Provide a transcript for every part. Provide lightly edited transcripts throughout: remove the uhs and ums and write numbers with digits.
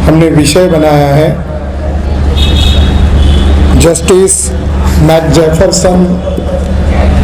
हमने विषय बनाया है जस्टिस मैकजेफरसन।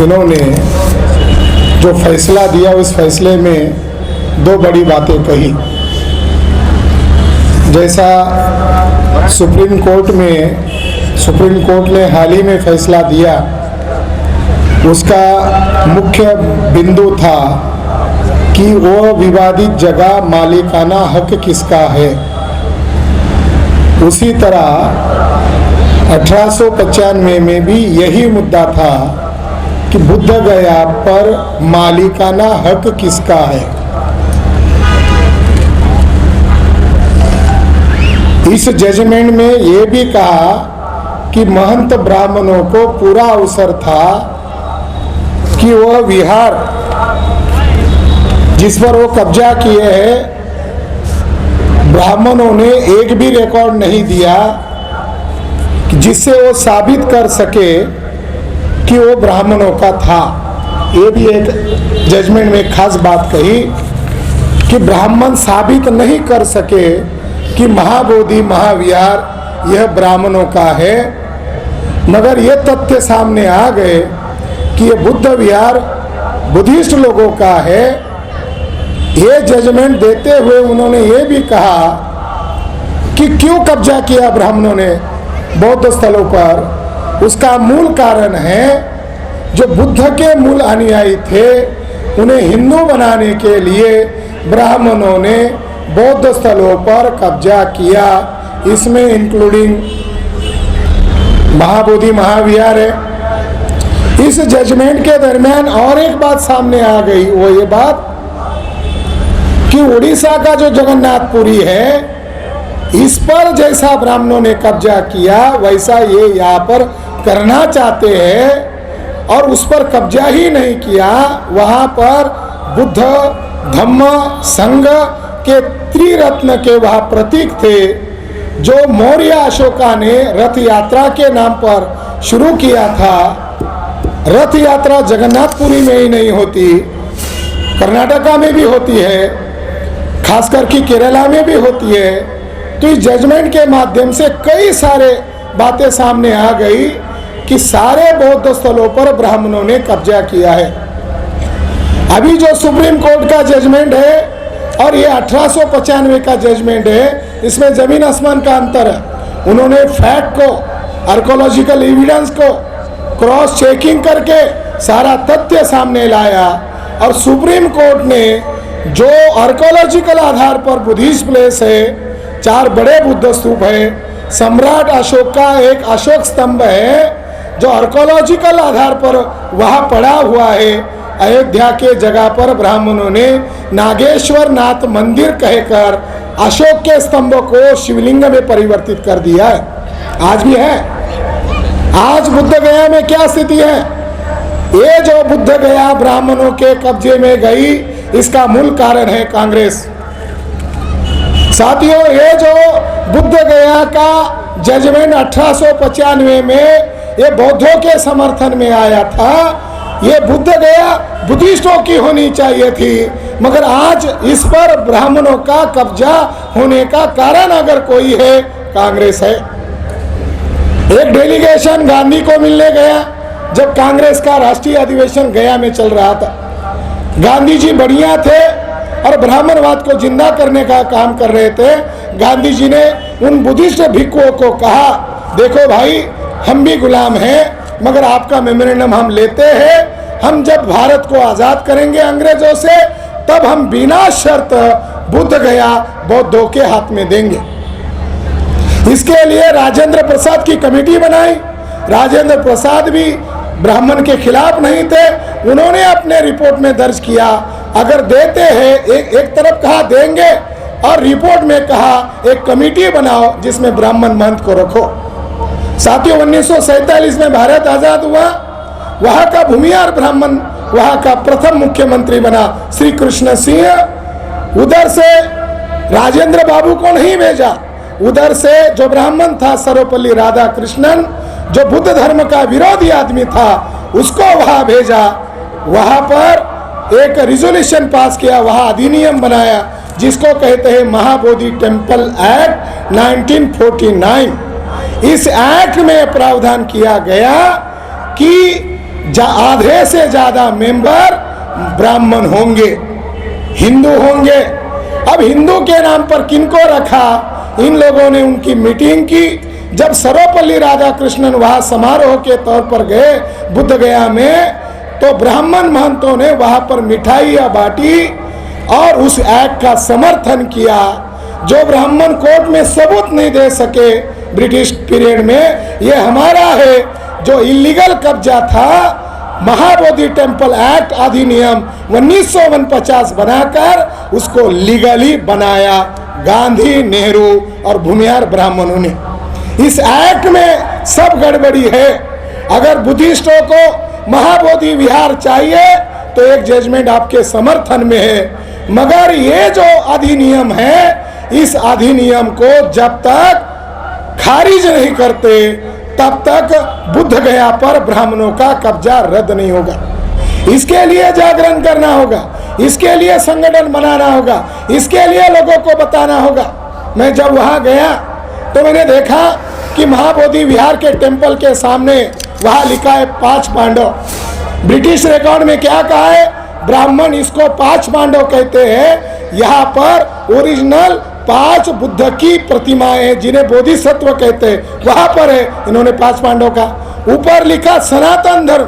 इन्होंने जो फैसला दिया उस फैसले में दो बड़ी बातें कही। जैसा सुप्रीम कोर्ट ने हाल ही में फैसला दिया, उसका मुख्य बिंदु था कि वो विवादित जगह मालिकाना हक किसका है। उसी तरह 1895 में भी यही मुद्दा था कि बुद्ध गया पर मालिकाना हक किसका है। इस जजमेंट में ये भी कहा कि महंत ब्राह्मणों को पूरा अवसर था कि वह विहार जिस पर वो कब्जा किए हैं, ब्राह्मणों ने एक भी रिकॉर्ड नहीं दिया जिससे वो साबित कर सके कि वो ब्राह्मणों का था। ये भी एक जजमेंट में खास बात कही कि ब्राह्मण साबित नहीं कर सके कि महाबोधि महाविहार यह ब्राह्मणों का है, मगर ये तथ्य सामने आ गए कि ये बुद्ध विहार बुद्धिस्ट लोगों का है। ये जजमेंट देते हुए उन्होंने ये भी कहा कि क्यों कब्जा किया ब्राह्मणों ने बौद्ध स्थलों पर। उसका मूल कारण है जो बुद्ध के मूल अनुयायी थे उन्हें हिंदू बनाने के लिए ब्राह्मणों ने बौद्ध स्थलों पर कब्जा किया। इसमें इंक्लूडिंग महाबोधि महाविहार है। इस जजमेंट के दरमियान और एक बात सामने आ गई, वो ये बात कि उड़ीसा का जो जगन्नाथपुरी है, इस पर जैसा ब्राह्मणों ने कब्जा किया वैसा ये यहाँ पर करना चाहते हैं और उस पर कब्जा ही नहीं किया। वहाँ पर बुद्ध धम्म संघ के त्रिरत्न के वह प्रतीक थे जो मौर्य अशोका ने रथ यात्रा के नाम पर शुरू किया था। रथ यात्रा जगन्नाथपुरी में ही नहीं होती, कर्नाटका में भी होती है, खासकर कि केरला में भी होती है। तो इस जजमेंट के माध्यम से कई सारे बातें सामने आ गई कि सारे बौद्ध स्थलों पर ब्राह्मणों ने कब्जा किया है। अभी जो सुप्रीम कोर्ट का जजमेंट है और ये 1895 का जजमेंट है, इसमें जमीन आसमान का अंतर है। उन्होंने फैक्ट को, आर्कोलॉजिकल एविडेंस को क्रॉस चेकिंग करके सारा तथ्य सामने लाया और सुप्रीम कोर्ट ने जो आर्कोलॉजिकल आधार पर बुद्धिस्ट प्लेस है, 4 बड़े बुद्ध स्तूप है, सम्राट अशोक का एक अशोक स्तंभ है जो आर्कोलॉजिकल आधार पर वहाँ पड़ा हुआ है। अयोध्या के जगह पर ब्राह्मणों ने नागेश्वर नाथ मंदिर कहकर अशोक के स्तंभ को शिवलिंग में परिवर्तित कर दिया है। आज भी है। आज बुद्ध गया में क्या स्थिति है? ये जो बुद्ध गया ब्राह्मणों के कब्जे में गई, इसका मूल कारण है कांग्रेस। साथियों, ये जो बुद्ध गया का जजमेंट 1895 में ये बौद्धों के समर्थन में आया था, ये बुद्ध गया बुद्धिस्टों की होनी चाहिए थी, मगर आज इस पर ब्राह्मणों का कब्जा होने का कारण अगर कोई है, कांग्रेस है। एक डेलीगेशन गांधी को मिलने गया जब कांग्रेस का राष्ट्रीय अधिवेशन गया में चल रहा था। गांधी जी बढ़िया थे और ब्राह्मणवाद को जिंदा करने का काम कर रहे थे। गांधी जी ने उन बुद्धिस्ट भिक्षुओं को कहा, देखो भाई, हम भी गुलाम हैं, मगर आपका मेमोरेंडम हम लेते हैं। हम जब भारत को आज़ाद करेंगे अंग्रेजों से, तब हम बिना शर्त बुद्ध गया बौद्धों के हाथ में देंगे। इसके लिए राजेंद्र प्रसाद की कमेटी बनाई। राजेंद्र प्रसाद भी ब्राह्मण के खिलाफ नहीं थे। उन्होंने अपने रिपोर्ट में दर्ज किया, अगर देते हैं, एक तरफ कहा देंगे और रिपोर्ट में कहा एक कमेटी बनाओ जिसमें ब्राह्मण महंत को रखो। साथियों, 1947 में भारत आजाद हुआ। वहाँ का भूमिहार ब्राह्मण वहाँ का प्रथम मुख्यमंत्री बना श्री कृष्ण सिंह। उधर से राजेंद्र बाबू को नहीं भेजा, उधर से जो ब्राह्मण था सर्वपल्ली राधाकृष्णन, जो बुद्ध धर्म का विरोधी आदमी था, उसको वहाँ भेजा। वहाँ पर एक रिजोल्यूशन पास किया, वहाँ अधिनियम बनाया जिसको कहते हैं महाबोधि टेम्पल एक्ट 1949। इस एक्ट में प्रावधान किया गया कि आधे से ज़्यादा मेंबर ब्राह्मण होंगे, हिंदू होंगे। अब हिंदू के नाम पर किनको रखा? इन लोगों ने उनकी मीटिंग की। जब सर्वपल्ली राधाकृष्णन वहाँ समारोह के तौर पर गए बुद्ध गया में, तो ब्राह्मण महंतों ने वहाँ पर मिठाइयाँ बांटी और उस एक्ट का समर्थन किया। जो ब्राह्मण कोर्ट में सबूत नहीं दे सके ब्रिटिश पीरियड में, ये हमारा है। जो इलीगल कब्जा था, महाबोधि टेम्पल एक्ट अधिनियम 1949 बनाकर उसको लीगली बनाया गांधी, नेहरू और भूमिहार ब्राह्मणों ने। इस एक्ट में सब गड़बड़ी है। अगर बुद्धिस्टों को महाबोधि विहार चाहिए तो एक जजमेंट आपके समर्थन में है, मगर ये जो अधिनियम है, इस अधिनियम को जब तक खारिज नहीं करते तब तक बुद्ध गया पर ब्राह्मणों का कब्जा रद्द नहीं होगा। इसके लिए जागरण करना होगा, इसके लिए संगठन बनाना होगा, इसके लिए लोगों को बताना होगा। मैं जब वहाँ गया तो मैंने देखा कि महाबोधि विहार के टेम्पल के सामने वहाँ लिखा है 5 पांडव। ब्रिटिश रिकॉर्ड में क्या कहा है? ब्राह्मण इसको 5 पांडव कहते हैं। यहाँ पर ओरिजिनल 5 बुद्ध की प्रतिमाएं जिन्हें बोधिसत्व कहते हैं वहाँ पर है। इन्होंने 5 पांडव का ऊपर लिखा सनातन धर्म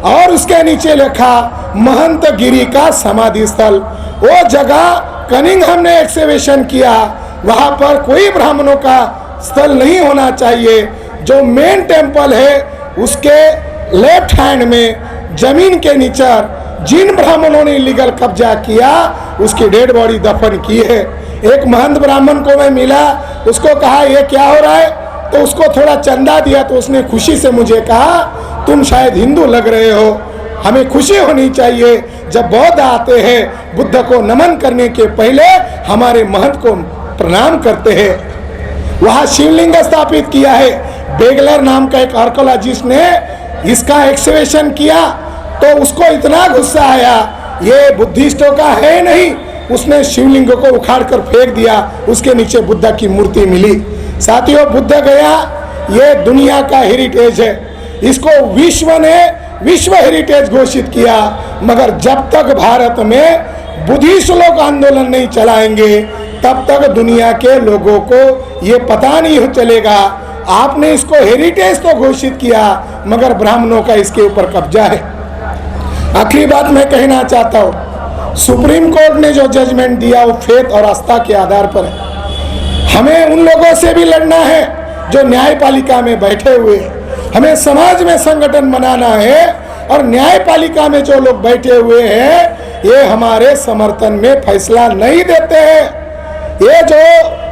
और उसके नीचे लिखा महंत गिरी का समाधि स्थल। वो जगह कनिंघम ने एक्सकवेशन किया, वहाँ पर कोई ब्राह्मणों का स्थल नहीं होना चाहिए। जो मेन टेम्पल है उसके लेफ्ट हैंड में जमीन के नीचे जिन ब्राह्मणों ने इलीगल कब्जा किया उसकी डेड बॉडी दफन की है। एक महंत ब्राह्मण को मैं मिला, उसको कहा ये क्या हो रहा है, तो उसको थोड़ा चंदा दिया तो उसने खुशी से मुझे कहा तुम शायद हिंदू लग रहे हो, हमें खुशी होनी चाहिए जब बौद्ध आते हैं बुद्ध को नमन करने के पहले हमारे महंत को प्रणाम करते हैं। वहाँ शिवलिंग स्थापित किया है। बेगलर नाम का एक आर्कोलॉजिस्ट ने इसका एक्सकवेशन किया तो उसको इतना गुस्सा आया, ये बुद्धिस्टों का है नहीं। उसने शिवलिंग को उखाड़ कर फेंक दिया, उसके नीचे बुद्ध की मूर्ति मिली। साथियों, बुद्ध गया ये दुनिया का हेरिटेज है, इसको विश्व ने विश्व हेरिटेज घोषित किया। मगर जब तक भारत में बुद्धिस्ट लोग आंदोलन नहीं चलाएंगे तब तक दुनिया के लोगों को ये पता नहीं चलेगा। आपने इसको हेरिटेज तो घोषित किया मगर ब्राह्मणों का इसके ऊपर कब्जा है। आखिरी बात मैं कहना चाहता हूँ, सुप्रीम कोर्ट ने जो जजमेंट दिया वो फेथ और आस्था के आधार पर है। हमें उन लोगों से भी लड़ना है जो न्यायपालिका में बैठे हुए हैं। हमें समाज में संगठन बनाना है और न्यायपालिका में जो लोग बैठे हुए हैं ये हमारे समर्थन में फैसला नहीं देते हैं। ये जो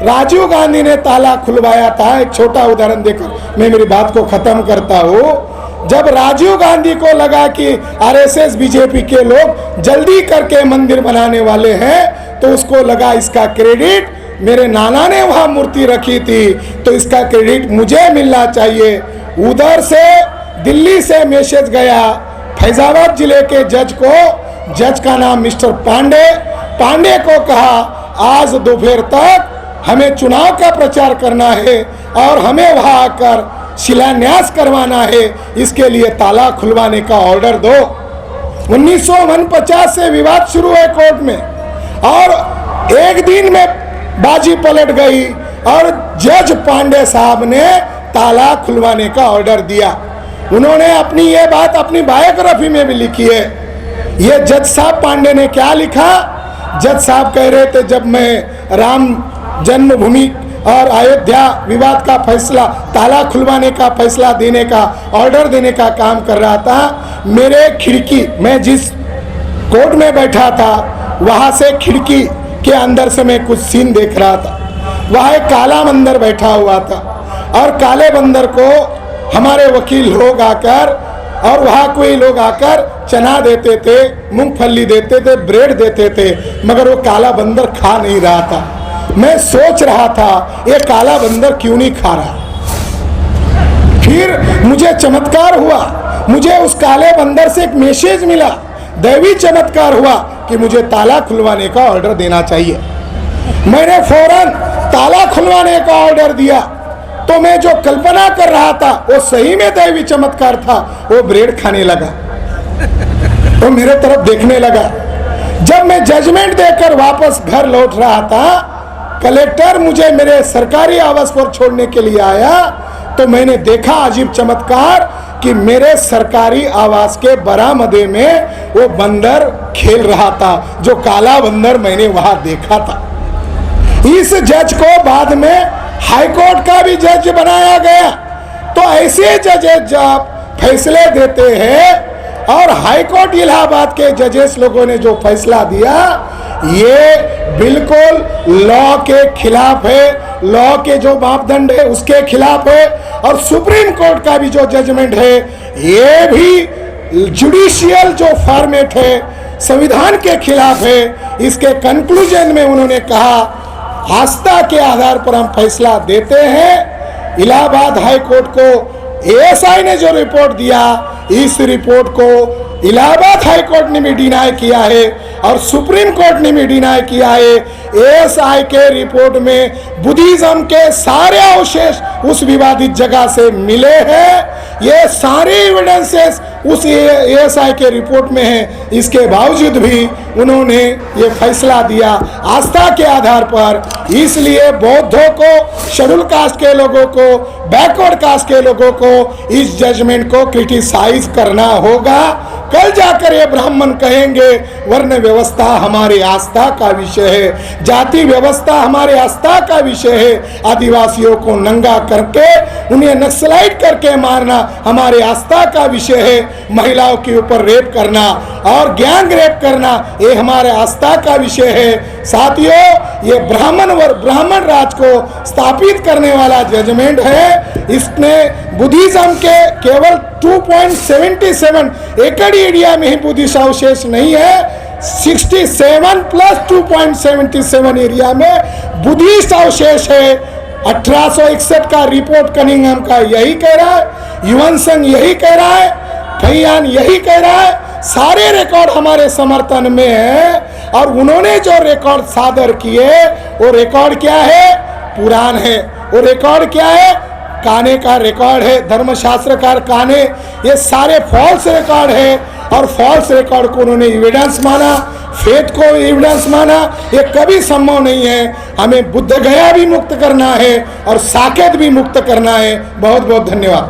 राजीव गांधी ने ताला खुलवाया था, एक छोटा उदाहरण देकर मैं मेरी बात को खत्म करता हूँ। जब राजीव गांधी को लगा कि आरएसएस बीजेपी के लोग जल्दी करके मंदिर बनाने वाले हैं तो उसको लगा इसका क्रेडिट मेरे नाना ने वहाँ मूर्ति रखी थी तो इसका क्रेडिट मुझे मिलना चाहिए। उधर से दिल्ली से मैसेज गया फैजाबाद जिले के जज को, जज का नाम मिस्टर पांडे को कहा आज दोपहर तक हमें चुनाव का प्रचार करना है और हमें वहां आकर शिलान्यास करवाना है, इसके लिए ताला खुलवाने का ऑर्डर दो। 1949 से विवाद शुरू है कोर्ट में और एक दिन में बाजी पलट गई और जज पांडे साहब ने ताला खुलवाने का ऑर्डर दिया। उन्होंने अपनी ये बात अपनी बायोग्राफी में भी लिखी है। ये जज साहब पांडे ने क्या लिखा? जज साहब कह रहे थे जब मैं राम जन्मभूमि और अयोध्या विवाद का फैसला, ताला खुलवाने का फैसला देने का, ऑर्डर देने का काम कर रहा था, मेरे खिड़की, मैं जिस कोर्ट में बैठा था वहाँ से खिड़की के अंदर से मैं कुछ सीन देख रहा था। वहाँ एक काला बंदर बैठा हुआ था और काले बंदर को हमारे वकील लोग आकर और वहाँ कोई लोग आकर चना देते थे, मूंगफली देते थे, ब्रेड देते थे, मगर वो काला बंदर खा नहीं रहा था। मैं सोच रहा था ये काला बंदर क्यों नहीं खा रहा। फिर मुझे चमत्कार हुआ, मुझे उस काले बंदर से एक मैसेज मिला, दैवी चमत्कार हुआ कि मुझे ताला खुलवाने का ऑर्डर देना चाहिए। मैंने फौरन ताला खुलवाने का ऑर्डर दिया, तो मैं जो कल्पना कर रहा था वो सही में दैवी चमत्कार था। वो ब्रेड खाने लगा, वो मेरे तरफ देखने लगा। जब मैं जजमेंट देकर वापस घर लौट रहा था, कलेक्टर मुझे मेरे सरकारी आवास पर छोड़ने के लिए आया, तो मैंने देखा अजीब चमत्कार कि मेरे सरकारी आवास के बरामदे में वो बंदर खेल रहा था, जो काला बंदर मैंने वहां देखा था। इस जज को बाद में हाई कोर्ट का भी जज बनाया गया। तो ऐसे जजेस जब फैसले देते हैं, और हाई कोर्ट इलाहाबाद के जजेस लोगों ने जो फैसला दिया, ये बिल्कुल लॉ के खिलाफ है, लॉ के जो मापदंड है उसके खिलाफ है। और सुप्रीम कोर्ट का भी जो जजमेंट है, ये भी जुडिशियल जो फॉर्मेट है, संविधान के खिलाफ है। इसके कंक्लूजन में उन्होंने कहा, आस्था के आधार पर हम फैसला देते हैं। इलाहाबाद हाई कोर्ट को एएसआई ने जो रिपोर्ट दिया, इस रिपोर्ट को इलाहाबाद हाई कोर्ट ने भी डिनाई किया है और सुप्रीम कोर्ट ने भी डिनाई किया है। एएसआई के रिपोर्ट में बुद्धिज्म के सारे अवशेष उस विवादित जगह से मिले हैं। ये सारे एविडेंसेस उस एएसआई के रिपोर्ट में है। इसके बावजूद भी उन्होंने ये फैसला दिया आस्था के आधार पर। इसलिए बौद्धों को, शेड्यूल कास्ट के लोगों को, बैकवर्ड कास्ट के लोगों को इस जजमेंट को क्रिटिसाइज करना होगा। कल जाकर ये ब्राह्मण कहेंगे वर्ण व्यवस्था हमारे आस्था का विषय है, जाति व्यवस्था हमारे आस्था का विषय है, आदिवासियों को नंगा करके उन्हें नक्सलाइट करके मारना हमारे आस्था का विषय है, महिलाओं के ऊपर रेप करना और गैंग रेप करना ये हमारे आस्था का विषय है। साथियों, ये ब्राह्मण राज को स्थापित करने वाला जजमेंट है। इसने बुद्धिज्म के केवल 2.77 एकड़ एरिया में ही बुद्धिस्ट अवशेष नहीं है, 67 प्लस 2.77 एरिया में बुद्धिस्ट अवशेष है। 1861 का रिपोर्ट कनिंघम का यही कह रहा है, युवन संघ यही कह रहा है, फैयान यही कह रहा है। सारे रिकॉर्ड हमारे समर्थन में है। और उन्होंने जो रिकॉर्ड सादर किए, वो रिकॉर्ड क्या है? पुराण है। वो रिकॉर्ड क्या है? काने का रिकॉर्ड है, धर्मशास्त्रकार काने। ये सारे फॉल्स रिकॉर्ड है और फॉल्स रिकॉर्ड को उन्होंने एविडेंस माना, फेथ को एविडेंस माना। ये कभी संभव नहीं है। हमें बुद्ध गया भी मुक्त करना है और साकेत भी मुक्त करना है। बहुत बहुत धन्यवाद।